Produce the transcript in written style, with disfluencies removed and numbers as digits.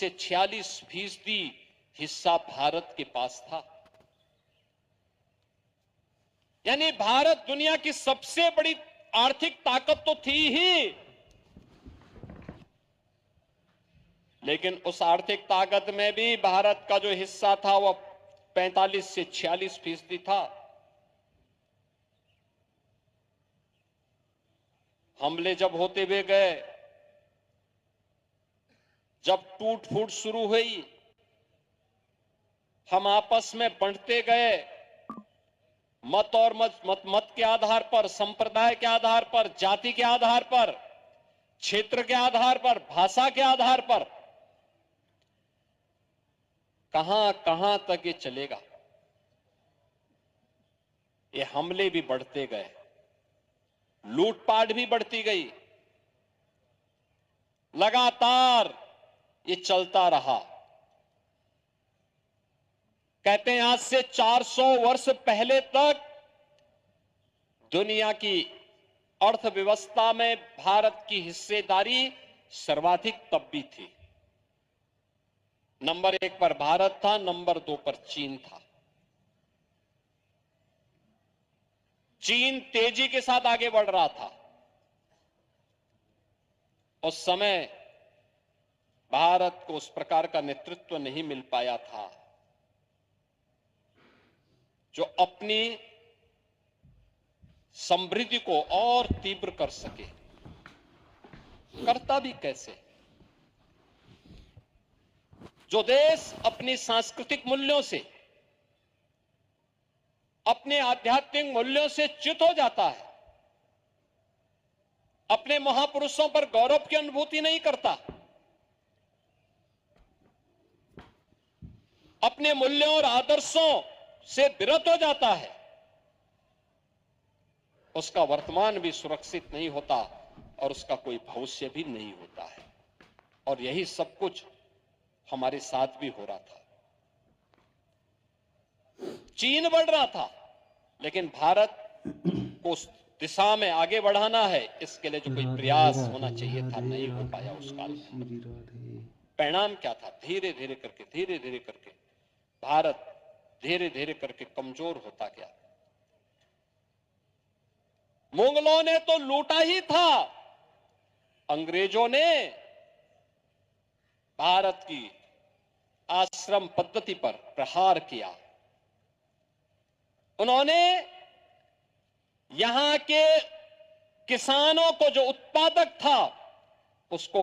से 46% हिस्सा भारत के पास था। यानी भारत दुनिया की सबसे बड़ी आर्थिक ताकत तो थी ही, लेकिन उस आर्थिक ताकत में भी भारत का जो हिस्सा था वह 45 से 46% था। हमले जब होते हुए गए, जब टूट फूट शुरू हुई, हम आपस में बंटते गए, मत और मत के आधार पर, संप्रदाय के आधार पर, जाति के आधार पर, क्षेत्र के आधार पर, भाषा के आधार पर। कहां कहां तक ये चलेगा? ये हमले भी बढ़ते गए, लूटपाट भी बढ़ती गई, लगातार ये चलता रहा। कहते हैं आज से 400 वर्ष पहले तक दुनिया की अर्थव्यवस्था में भारत की हिस्सेदारी सर्वाधिक तब भी थी। नंबर 1 पर भारत था, नंबर 2 पर चीन था। चीन तेजी के साथ आगे बढ़ रहा था। उस समय भारत को उस प्रकार का नेतृत्व नहीं मिल पाया था जो अपनी समृद्धि को और तीव्र कर सके। करता भी कैसे? जो देश अपनी सांस्कृतिक मूल्यों से, अपने आध्यात्मिक मूल्यों से च्युत हो जाता है, अपने महापुरुषों पर गौरव की अनुभूति नहीं करता, अपने मूल्यों और आदर्शों से विरत हो जाता है, उसका वर्तमान भी सुरक्षित नहीं होता और उसका कोई भविष्य भी नहीं होता है। और यही सब कुछ हमारे साथ भी हो रहा था। चीन बढ़ रहा था, लेकिन भारत को उस दिशा में आगे बढ़ाना है, इसके लिए जो कोई प्रयास होना चाहिए था, नहीं हो पाया उस काल में। परिणाम क्या था? धीरे धीरे करके भारत धीरे धीरे करके कमजोर होता गया। मुगलों ने तो लूटा ही था, अंग्रेजों ने भारत की आश्रम पद्धति पर प्रहार किया। उन्होंने यहां के किसानों को, जो उत्पादक था, उसको